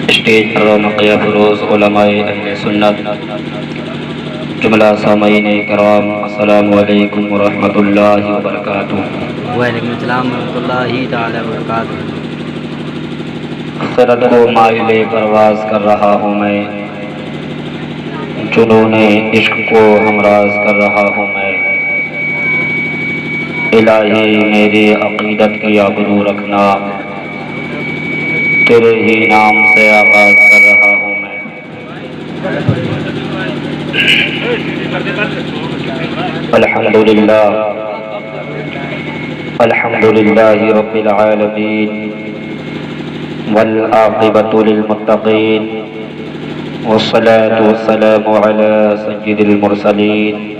Stage پر رونق افروز علماء اہل سنت، جملہ سامعین کرام، السلام علیکم ورحمۃ اللہ وبرکاتہ۔ وعلیکم السلام ورحمۃ اللہ تعالی وبرکاتہ۔ خرد کو مائل پرواز کر رہا ہوں میں، جنون عشق کو ہمراز کر رہا ہوں میں۔ الہی میری عقیدت کی آبرو رکھنا، تیرے ہی نام سے آغاز کر رہا ہوں میں۔ الحمدللہ الحمدللہ رب العالمین، والعاقبۃ للمتقین، والصلاة والسلام على سید المرسلین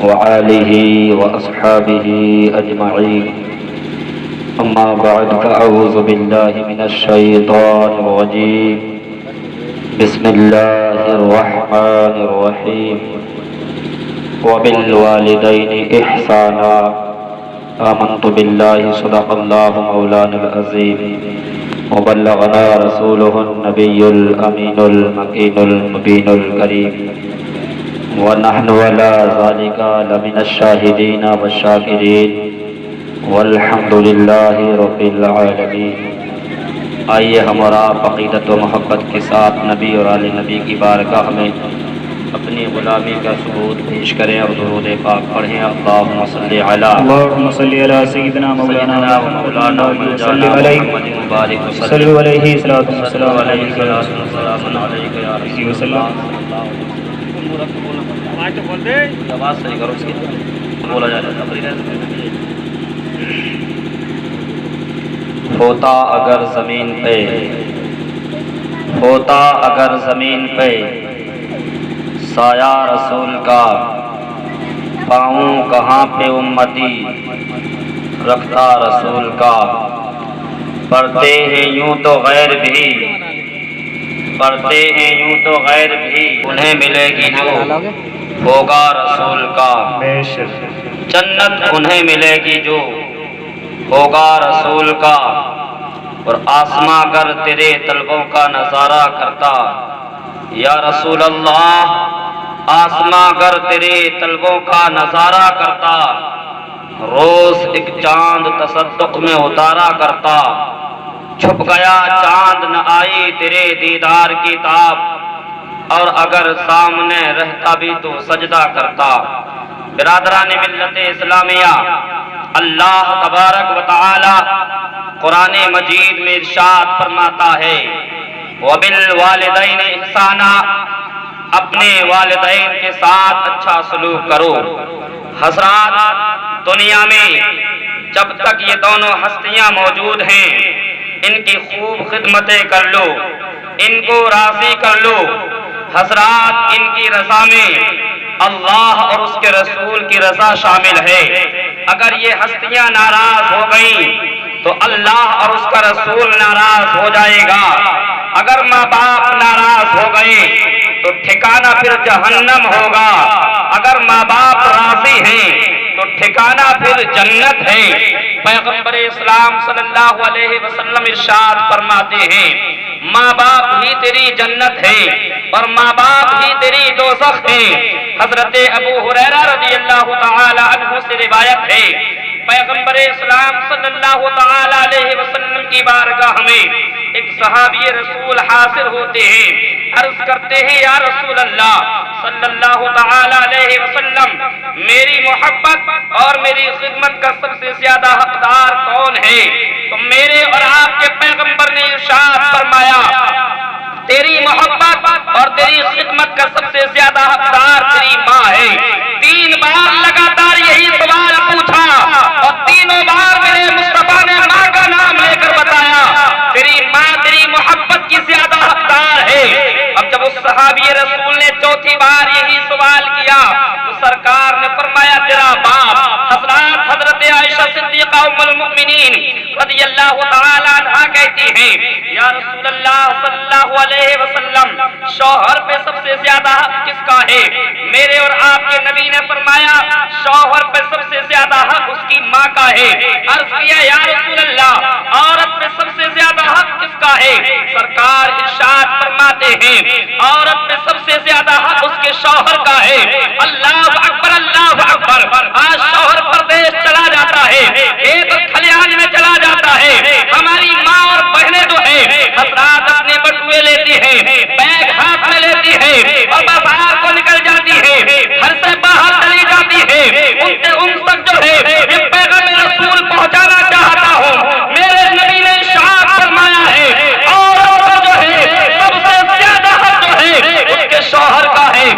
وآلہ واصحابہ اجمعین، اما بعد فاعوذ باللہ من الشیطان الرجیم، بسم اللہ الرحمن الرحیم، وبالوالدین احسانا، آمنت باللہ صدق اللہ مولانا العظیم، وبلغنا رسولہ النبی الامین المکین المبین الکریم، ونحن علی ذلک لمن الشاہدین والشاکرین، والحمد للہ رب العالمین۔ آئیے ہم اور آپ عقیدت و محبت کے ساتھ نبی اور آل نبی کی بارگاہ میں اپنی غلامی کا ثبوت پیش کریں اور درود پاک پڑھیں۔ اللہم صلی علی سیدنا مولانا مولانا صلی علیہ محمد مبارک وسلم صلی علیہ الصلوۃ صلی والسلام علیہ علیہ وسلم علیہ یا رسول اللہ۔ آواز صحیح کرو، اس کی بولا جاتا ہے۔ ہوتا اگر زمین پہ، ہوتا اگر زمین پہ سایہ رسول کا، پاؤں کہاں پہ امتی رکھتا رسول کا۔ پڑھتے ہیں یوں تو غیر بھی، پڑھتے ہیں یوں تو غیر بھی، انہیں ملے گی جو ہوگا رسول کا۔ جنت انہیں ملے گی جو ہوگا رسول کا، اور آسماں گر تیرے طلبوں کا نظارہ کرتا۔ یا رسول اللہ، آسماں گر تیرے طلبوں کا نظارہ کرتا، روز ایک چاند تصدق میں اتارا کرتا۔ چھپ گیا چاند نہ آئی تیرے دیدار کی تاب، اور اگر سامنے رہتا بھی تو سجدہ کرتا۔ برادران ملت اسلامیہ، اللہ تبارک و تعالی قرآن مجید میں ارشاد فرماتا ہے، وبالوالدین احسانا، اپنے والدین کے ساتھ اچھا سلوک کرو۔ حضرات، دنیا میں جب تک یہ دونوں ہستیاں موجود ہیں، ان کی خوب خدمتیں کر لو، ان کو راضی کر لو۔ حضرات، ان کی رضا میں اللہ اور اس کے رسول کی رضا شامل ہے۔ اگر یہ ہستیاں ناراض ہو گئیں تو اللہ اور اس کا رسول ناراض ہو جائے گا۔ اگر ماں باپ ناراض ہو گئے تو ٹھکانہ پھر جہنم ہوگا۔ اگر ماں باپ راضی ہیں تو ٹھکانہ پھر جنت ہے۔ پیغمبر اسلام صلی اللہ علیہ وسلم ارشاد فرماتے ہیں، ماں باپ ہی تیری جنت ہے اور ماں باپ ہی تیری دوزخ ہے۔ حضرت ابو ہریرہ رضی اللہ تعالی عنہ سے روایت ہے، پیغمبر اسلام صلی اللہ تعالی علیہ وسلم کی بارگاہ میں ایک صحابی رسول حاضر ہوتے ہیں، عرض کرتے ہیں، یا رسول اللہ صلی اللہ تعالی علیہ وسلم، میری محبت اور میری خدمت کا سب سے زیادہ حقدار کون ہے؟ تو میرے اور آپ کے پیغمبر نے ارشاد فرمایا، تیری محبت اور تیری خدمت کا سب سے زیادہ حقدار تیری ماں ہے۔ 3 بار لگاتار یہی سوال پوچھا اور تینوں بار میرے مصطفیٰ نے ماں کا نام لے کر بتایا، تیری ماں تیری محبت کی زیادہ حقدار ہے۔ اب جب اس صحابی رسول نے 4تھی بار یہی سوال کیا تو سرکار نے فرمایا، تیرا باپ۔ حضرات، حضرت حضرت عائشہ صدیقہ ام المؤمنین رضی اللہ تعالی عنہا کہتی ہیں یا رسول اللہ صلی اللہ علیہ وسلم شوہر پہ سب سے زیادہ حق کس کا ہے؟ میرے اور آپ کے نبی نے فرمایا شوہر پہ سب سے زیادہ حق اس کی ماں کا ہے۔ عرض کیا یا رسول اللہ عورت پہ سب سے زیادہ حق کس کا ہے؟ سرکار ارشاد فرماتے ہیں عورت پہ سب سے زیادہ حق اس کے شوہر کا ہے۔ اللہ اکبر اللہ اکبر۔ آج شوہر پردیس چلا جاتا ہے، ایک کھلیان میں چلا جاتا ہے، ہماری ماں اور بہنیں جو ہے حضرات اپنے بٹوے لیتی ہیں، بیگ ہاتھ میں لیتی ہے اور بازار کو نکل جاتی ہے، گھر سے باہر چلی جاتی ہے۔ ان تک جو ہے یہ پیغام رسول پہنچانا چاہتا ہوں، میرے نبی نے ارشاد فرمایا ہے عورت جو ہے سب سے زیادہ حق جو ہے اس کے شوہر کا ہے۔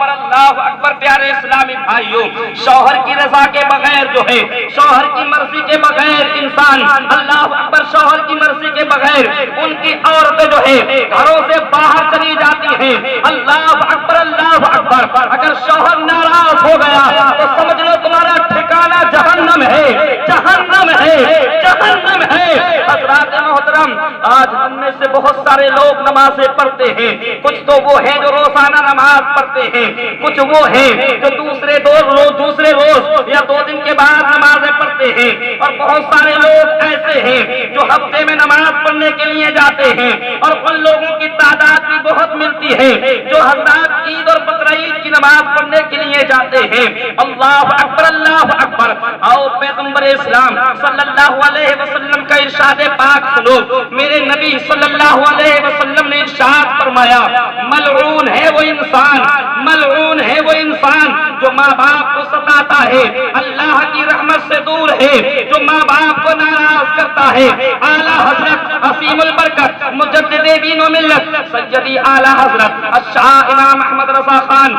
اللہ اکبر پیارے اسلامی بھائیوں، شوہر کی رضا کے بغیر جو ہے، شوہر کی مرضی کے بغیر انسان، اللہ اکبر، شوہر کی مرضی کے بغیر ان کی عورتیں جو ہے گھروں سے باہر چلی جاتی ہیں۔ اللہ اکبر اللہ اکبر۔ اگر شوہر ناراض ہو گیا تو سمجھ لو تمہارا ٹھکانہ جہنم ہے، جہنم ہے، جہنم ہے۔ حضرات محترم، آج ہم میں سے بہت سارے لوگ نمازیں پڑھتے ہیں، کچھ تو وہ ہیں جو روزانہ نماز پڑھتے ہیں، کچھ وہ ہیں جو دوسرے روز یا 2 دن کے بعد نمازیں پڑھتے ہیں، اور بہت سارے لوگ ایسے ہیں جو ہفتے میں نماز پڑھنے کے لیے جاتے ہیں، اور ان لوگوں کی تعداد بھی بہت ملتی ہے جو حضرات عید اور بقرعید کی نماز پڑھنے کے لیے جاتے ہیں۔ اللہ اکبر اللہ اکبر۔ آؤ پیغمبر اسلام صلی اللہ علیہ وسلم کا ارشاد پاک سنو۔ میرے نبی صلی اللہ علیہ وسلم نے ارشاد فرمایا ملعون ہے وہ انسان، ملعون ہے وہ انسان جو ماں باپ کو ستاتا ہے، اللہ کی رحمت سے دور ہے، جو ماں باپ کو ناراض کرتا ہے۔ اعلیٰ حضرت عظیم البرکت مجدد دین و ملت سیدی اعلیٰ حضرت الشاہ امام احمد رضا خان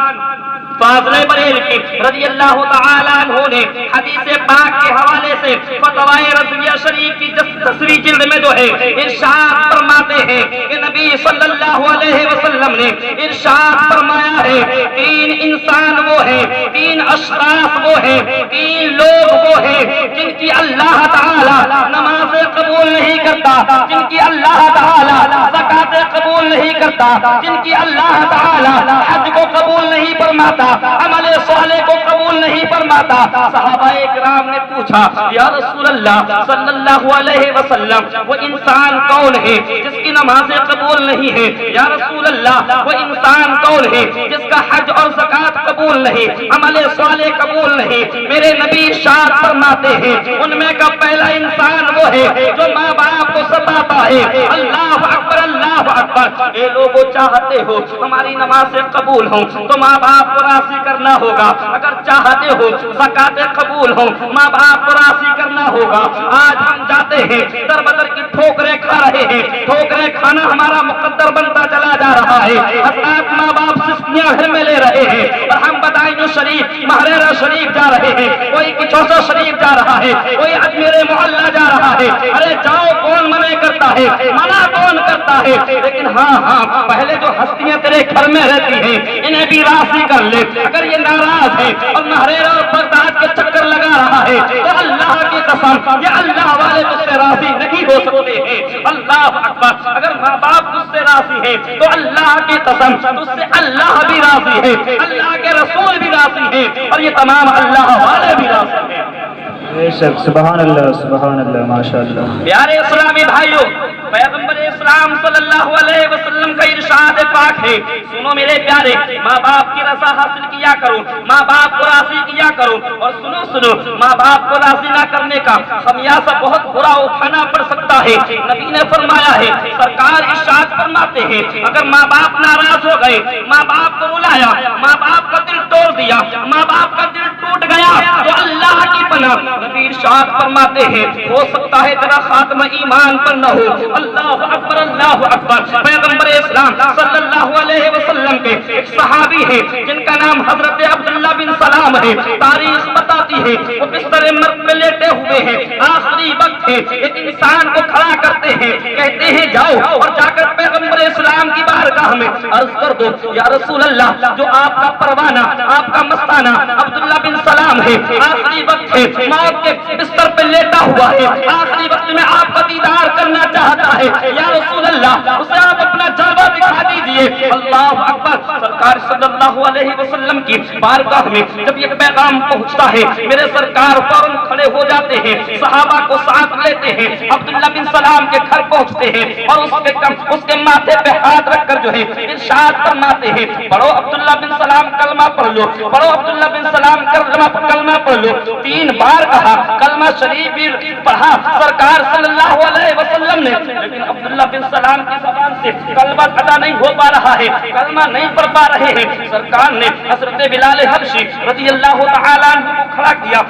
فاضل بریلوی رضی اللہ تعالیٰ عنہ نے حدیث پاک کے حوالے سے فتوائے رضویہ شریف کی 10ویں جلد میں جو ہے ارشاد فرماتے ہیں کہ نبی صلی اللہ علیہ وسلم نے ارشاد فرمایا ہے 3 انسان وہ ہیں، 3 اشخاص وہ ہیں، 3 لوگ وہ ہیں جن کی اللہ تعالیٰ نمازیں قبول نہیں کرتا، جن کی اللہ تعالیٰ زکاتیں قبول نہیں کرتا، جن کی اللہ تعالیٰ حج کو قبول نہیں فرماتا، عمل صالح کو قبول نہیں فرماتا۔ صحابہ کرام نے پوچھا یا رسول اللہ صلی اللہ علیہ وسلم وہ انسان کون ہے جس کی نمازیں قبول نہیں ہے؟ یا رسول اللہ وہ انسان کون ہے جس کا حج اور زکات قبول نہیں، عمل صالح قبول نہیں؟ میرے نبی ارشاد فرماتے ہیں ان میں کا پہلا انسان وہ ہے جو ماں باپ کو ستاتا ہے۔ اللہ اکبر اللہ اکبر۔ اے لوگوں چاہتے ہو ہماری نمازیں قبول ہوں تو ماں باپ کو راضی کرنا ہوگا، اگر چاہتے ہو زکاتیں قبول ہوں ماں باپ کو راضی کرنا ہوگا۔ آج ہم جاتے ہیں در بدر کی ٹھوکریں کھا رہے ہیں، ٹھوکریں کھانا ہمارا مقدر بنتا چلا جا رہا ہے۔ حضرات ماں باپ سستیاں گھر میں لے رہے ہیں اور ہم بدائن شریف مہریرہ شریف جا رہے ہیں، کوئی کچوسا شریف جا رہا ہے، کوئی اجمیر محلہ جا رہا ہے۔ ارے جاؤ، کون منع کرتا ہے؟ منع کون کرتا ہے؟ لیکن ہاں پہلے جو ہستیاں تیرے گھر میں رہتی ہیں انہیں بھی راضی کر لے۔ اگر یہ ناراض ہے اور مہریرہ اور بغداد کے چکر لگا رہا ہے تو اللہ کی قسم یہ اللہ والے تجھ سے راضی نہیں ہو سکتے ہیں۔ اللہ اکبر۔ اگر ماں باپ تجھ سے راضی ہے تو اللہ کی قسم تجھ سے اللہ بھی راضی ہے، اللہ کے رسول بھی راضی ہے، اور یہ تمام اللہ والے بھی راضی ہیں۔ بے شک، سبحان اللہ ماشاء اللہ۔ پیارے اسلامی بھائیوں، پیغمبر اسلام صلی اللہ علیہ وسلم کا ارشاد پاک ہے، سنو میرے پیارے، ماں باپ کی رضا حاصل کیا کرو، ماں باپ کو راضی کیا کرو، اور سنو ماں باپ کو راضی نہ کرنے کا خمیازہ بہت برا اٹھانا پڑ سکتا ہے۔ نبی نے فرمایا ہے، سرکار ارشاد فرماتے ہیں اگر ماں باپ ناراض ہو گئے، ماں باپ کو رلایا، ماں باپ کا دل توڑ دیا، ماں باپ کا دل ٹوٹ گیا تو اللہ کی پناہ نبی ارشاد فرماتے ہیں ہو سکتا ہے تیرا خاتمہ ایمان پر نہ ہو۔ اللہ اکبر اللہ اکبر۔ پیغمبر اسلام صلی اللہ علیہ وسلم کے ایک صحابی ہیں جن کا نام حضرت عبداللہ بن سلام ہے، تاریخ بتاتی ہے وہ بستر مرگ پہ لیٹے ہوئے ہیں، آخری وقت ہے، ایک انسان کو کھڑا کرتے ہیں، کہتے ہیں جاؤ اور جا کر پیغمبر اسلام کی بارگاہ بارگاہ میں عرض کر دو یا رسول اللہ جو آپ کا پروانہ آپ کا مستانہ عبداللہ بن سلام ہے، آخری وقت ہے، موت کے بستر پہ لیٹا ہوا ہے، آخری وقت میں آپ کا دیدار کرنا چاہتا ہے، یا رسول اللہ اسے آپ اپنا جلوہ دکھا دیجئے۔ اللہ اکبر۔ سرکار صلی اللہ علیہ وسلم کی بارگاہ میں جب یہ پیغام پہنچتا ہے میرے سرکار فوراً کھڑے ہو جاتے ہیں، صحابہ کو ساتھ لیتے ہیں، عبداللہ بن سلام کے گھر پہنچتے ہیں اور اس کے ماتھے پہ ہاتھ رکھ کر جو ہے ارشاد فرماتے ہیں پڑھو عبداللہ بن سلام کلمہ پڑھ لو، پڑھو عبداللہ بن سلام کلمہ پڑھ لو۔ 3 بار کہا، کلمہ شریف بھی پڑھا سرکار صلی اللہ علیہ وسلم نے، لیکن عبداللہ بن سلام کی زبان سے کلمہ ادا نہیں ہو پا رہا ہے، کلمہ نہیں پڑھ پا رہے ہیں۔ سرکار نے حضرت بلال حبشی رضی اللہ تعالیٰ عنہ کو کھڑا کیا،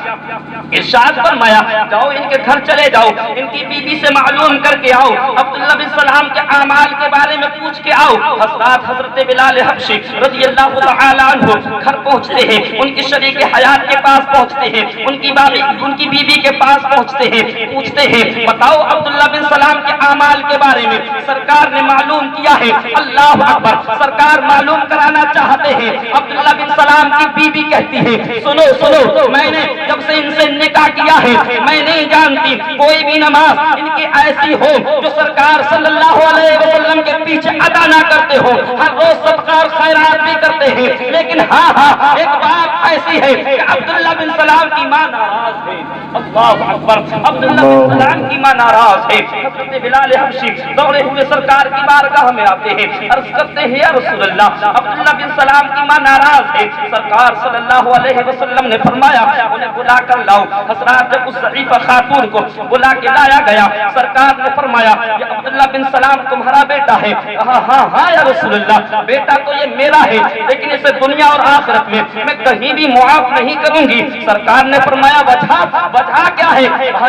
ارشاد فرمایا جاؤ ان کے گھر چلے جاؤ، ان کی بیوی سے معلوم کر کے آؤ، عبداللہ بن سلام کے اعمال کے بارے میں پوچھ کے آؤ۔ حضرت بلال حبشی رضی اللہ تعالیٰ عنہ گھر پہنچتے ہیں، ان کی شریک حیات کے پاس پہنچتے ہیں، ان کی بیوی کے پاس پہنچتے ہیں، پوچھتے ہیں بتاؤ عبداللہ بن سلام کے اعمال کے بارے میں۔ سرکار نے معلوم کیا ہے، اللہ اکبر، سرکار معلوم کرانا چاہتے ہیں۔ عبداللہ بن سلام کی بیوی کہتی ہے سنو سنو، میں نے جب سے ان سے نکاح کیا ہے میں نہیں جانتی کوئی بھی نماز ان کی ایسی ہو جو سرکار صلی اللہ علیہ وسلم کے پیچھے ادا نہ کرتے ہو، ہر روز صدقہ اور خیرات بھی کرتے ہیں، لیکن ہاں ایک بات ایسی ہے کہ عبداللہ بن سلام کی ماں ناراض ہے۔ اللہ اکبر، عبداللہ بن سلام کی ماں ناراض ہے۔ حضرت بلال حبشی دوڑے ہوئے سرکار کی بارگاہ میں آتے ہیں، عرض کرتے ہیں یا رسول اللہ عبداللہ بن سلام کی ماں ناراض ہے۔ سرکار صلی اللہ علیہ وسلم نے فرمایا انہیں بلا کر لاؤ۔ حضرات جب اس ضعیفہ خاتون کو بلا کے لایا گیا، سرکار نے فرمایا یہ عبداللہ بن سلام تمہارا بیٹا ہے؟ ہاں یا رسول اللہ بیٹا تو یہ میرا ہے، لیکن اسے دنیا اور آخرت میں کہیں بھی معاف نہیں کروں گی۔ سرکار نے فرمایا وجہ کیا ہے؟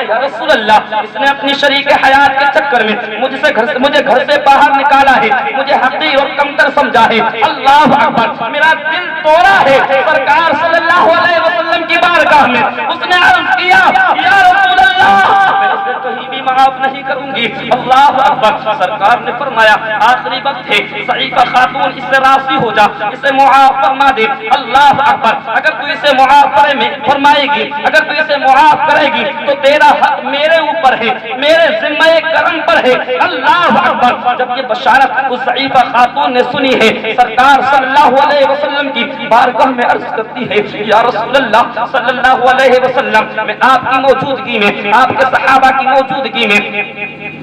یا رسول اللہ اس نے اپنی شریک حیات کے چکر میں مجھے گھر سے باہر نکالا ہے، مجھے حقیر اور کمتر سمجھا ہے۔ اللہ اکبر، میرا دل توڑا ہے۔ سرکار صلی اللہ علیہ وسلم کی بارگاہ میں اس نے عرض کیا یا رسول اللہ میں اسے کہیں بھی معاف نہیں کروں گی۔ اللہ اکبر، سرکار نے فرمایا آخری وقت ہے، ضعیفہ خاتون اس سے راضی ہو جا، اسے معاف فرما دے۔ اللہ اکبر، اگر تو اسے معاف فرمائے گی، اگر تو اسے معاف کرے گی تو تیرا حق میرے اوپر ہے، میرے ذمہ کرم پر ہے۔ اللہ اکبر، جب یہ بشارت اس ضعیفہ خاتون نے سنی ہے، سرکار صلی اللہ علیہ وسلم کی بارگاہ میں عرض کرتی ہے یا رسول اللہ صلی اللہ علیہ وسلم میں آپ کی موجودگی میں، آپ کے صحابہ کی موجودگی میں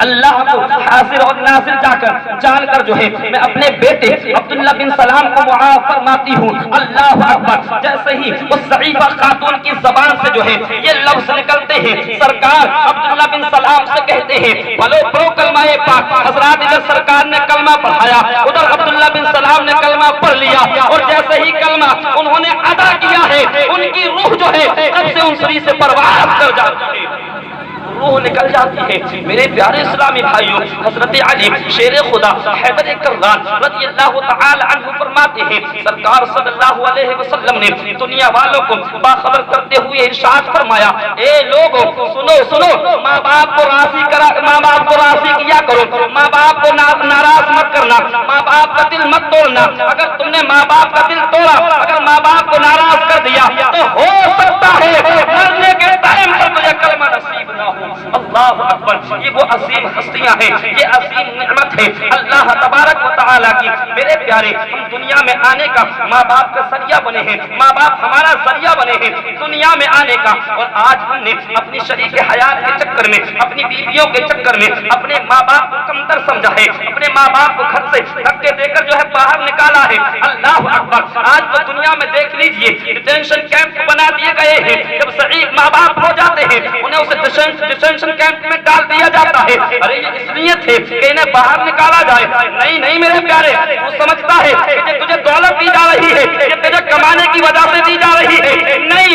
اللہ کو حاضر اور ناظر جان کر جو ہے میں اپنے بیٹے عبداللہ بن سلام کو معاف فرماتی ہوں۔ اللہ اکبر، جیسے ہی اس ضعیفہ خاتون کی زبان سے جو ہے یہ لفظ نکلتے ہیں، سرکار عبداللہ بن سلام سے کہتے ہیں بھلو پڑھو کلمہ پاک۔ حضرات ادھر سرکار نے کلمہ پڑھایا، ادھر عبداللہ بن سلام نے کلمہ پڑھ لیا، اور جیسے ہی کلمہ انہوں نے ادا کیا ہے ان کی روح جو ہے تب سے ان سری سے پرواز کر جاتی ہے، روح نکل جاتی ہے۔ میرے پیارے اسلامی بھائیوں، حضرت علی شیر خدا حیدر کرار رضی اللہ تعالی عنہ فرماتے ہیں سرکار صلی اللہ علیہ وسلم نے دنیا والوں کو باخبر کرتے ہوئے ارشاد فرمایا اے لوگوں سنو، ماں باپ کو راضی کیا کرو، ماں باپ کو ناراض مت کرنا، ماں باپ کا دل مت توڑنا۔ اگر تم نے ماں باپ کا دل توڑا، اگر ماں باپ کو ناراض کر دیا تو ہو سکتا ہے مرنے کے ٹائم پر تجھے کلمہ نصیب نہ ہو۔ اللہ اکبر، یہ وہ عظیم ہستیاں ہیں، یہ عظیم نعمت ہے اللہ تبارک و تعالیٰ کی۔ میرے پیارے، ہم دنیا میں آنے کا ماں باپ کا ذریعہ بنے ہیں، ماں باپ ہمارا ذریعہ بنے ہیں دنیا میں آنے کا، اور آج ہم نے اپنی شریک حیات کے چکر میں، اپنی بیویوں کے چکر میں اپنے ماں باپ کو کمتر سمجھا ہے، اپنے ماں باپ کو گھر سے دھکے دے کر جو ہے باہر نکالا ہے۔ اللہ اکبر، آج تو دنیا میں دیکھ لیجئے ڈیٹینشن کیمپ بنا دیے گئے ہیں، جب ضعیف ماں باپ ہو جاتے ہیں انہیں اسے ڈیٹینشن کیمپ میں ڈال دیا جاتا ہے۔ ارے یہ اس لیے تھے کہ انہیں باہر نکالا جائے۔ نہیں میرے پیارے، تو سمجھتا ہے کہ تجھے دولت دی جا رہی ہے، یہ تجھے کمانے کی وجہ سے دی جا رہی ہے۔ نہیں،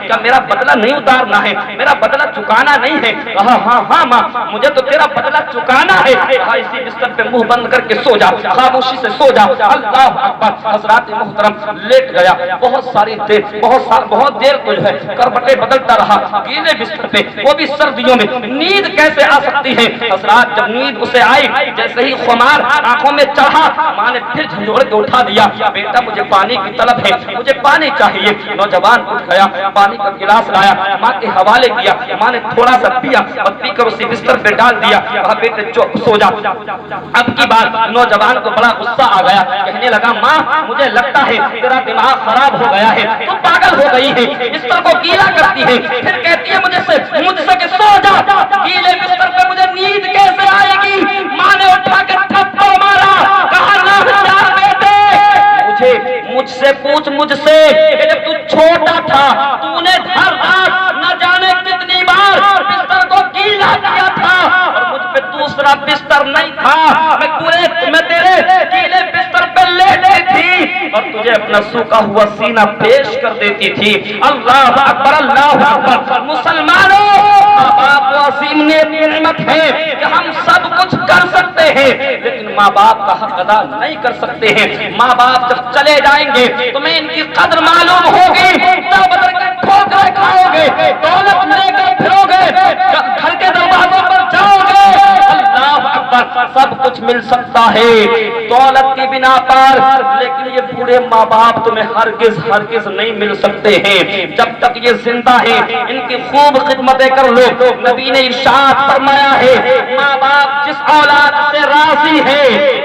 کیا میرا بدلہ نہیں اتارنا ہے؟ میرا بدلہ چکانا نہیں ہے؟ کہا ہاں ہاں ماں مجھے تو تیرا بدلہ چکانا ہے۔ کہا اسی بستر پہ منہ بند کر کے سو جا، خاموشی سے سو جا۔ اللہ اکبر، حضرات محترم لیٹ گیا، بہت ساری دیر بہت دیر تو جو ہے کربٹیں بدلتا رہا گیلے بستر پہ، وہ بھی سردیوں میں۔ نیند کیسے آ سکتی ہے؟ حضرات جب نیند اسے آئی، جیسے ہی خمار آنکھوں میں چڑھا، ماں نے پھر جھنجھوڑ کے اٹھا دیا، بیٹا مجھے پانی کی طلب ہے، مجھے پانی چاہیے۔ نوجوان اٹھ گیا، پانی کا گلاس لایا، ماں کے حوالے کیا، ماں نے تھوڑا سا پیا اور پی کر اسی بستر پہ ڈال دیا، کہا بیٹے سو جا۔ اب کی بات نوجوان کو بڑا غصہ آ گیا، کہنے لگا ماں مجھے لگتا ہے تیرا دماغ خراب ہو گیا ہے، تو پاگل ہو گئی ہے، بستر کو گیلا کرتی ہے، پھر کہتی ہے مجھ سے کہ سو جا، گیلے بستر پہ مجھے نیند کیسے آئے گی؟ ماں نے اٹھا کر تھپڑ مارا، کہا ناہنجار بیٹے مجھ سے پوچھ مجھ سے کہ جب تو چھوٹا تھا تو نے ہر رات نہ جانے کتنی بار بستر کو گیلا کیا تھا، اور مجھ پہ دوسرا بستر نہیں تھا، میں تیرے گیلے بستر پہ لیٹی تھی اور تجھے اپنا سوکھا ہوا سینہ پیش کر دیتی تھی۔ اللہ اکبر، اللہ اکبر۔ مسلمانوں، ماں باپ عظیم نعمت ہے کہ ہم سب کچھ کر سکتے ہیں، لیکن ماں باپ کا حق ادا نہیں کر سکتے ہیں۔ ماں باپ جب چلے جائیں گے تمہیں ان کی قدر معلوم ہوگی، تب بدر کے ٹھوکریں کھاؤ گے، دولت لے کر پھرو گے، گھر کے دروازوں پر جاؤ گے۔ اللہ اکبر، سب کچھ مل سکتا ہے دولت کی بنا پر، لیکن یہ بوڑھے ماں باپ تمہیں ہرگز نہیں مل سکتے ہیں جب تک یہ زندہ ہیں۔ ان کی خوب خدمتیں کر لو۔ نبی نے ارشاد فرمایا ہے، ماں باپ جس اولاد سے راضی ہے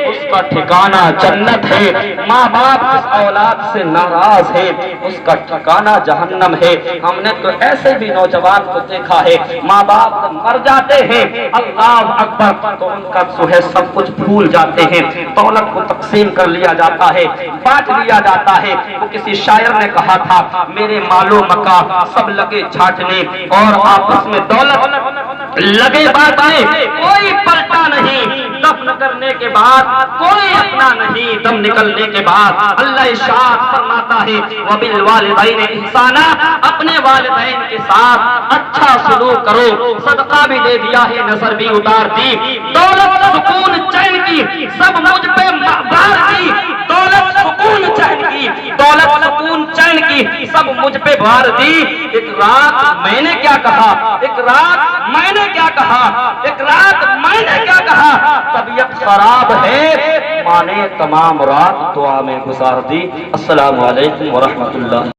اس کا ٹھکانہ جنت ہے، ماں باپ جس اولاد سے ناراض ہے اس کا ٹھکانہ جہنم ہے۔ ہم نے تو ایسے بھی نوجوان کو دیکھا ہے، ماں باپ مر جاتے ہیں، اللہ اکبر، تو ان کا جو ہے سب کچھ بھول جاتے ہیں، دولت کو تقسیم کر لیا جاتا ہے، بانٹ لیا جاتا ہے۔ وہ کسی شاعر نے کہا تھا، میرے مالو مکا سب لگے چھانٹنے اور آپس میں دولت لگے بانٹنے، کوئی پلٹا نہیں، دفن کرنے کے بعد کوئی اپنا نہیں، دم نکلنے کے بعد۔ اللہ ارشاد فرماتا ہے، وَبِالْوَالِدَيْنِ اِحْسَانًا، اپنے والدین کے ساتھ اچھا سلوک کرو، صدقہ بھی دے دیا ہے، نظر بھی اتار دی، دولت سکون چین کی سب مجھ پہ بار دی، دولت سکون چین کی، دولت سکون چین کی سب مجھ پہ بار دی۔ ایک رات میں نے کیا کہا، ایک رات میں نے کیا کہا، ایک رات میں نے کیا کہا، طبیعت خراب ہے، ماں نے تمام رات دعا میں گزار دی۔ السلام علیکم ورحمۃ اللہ۔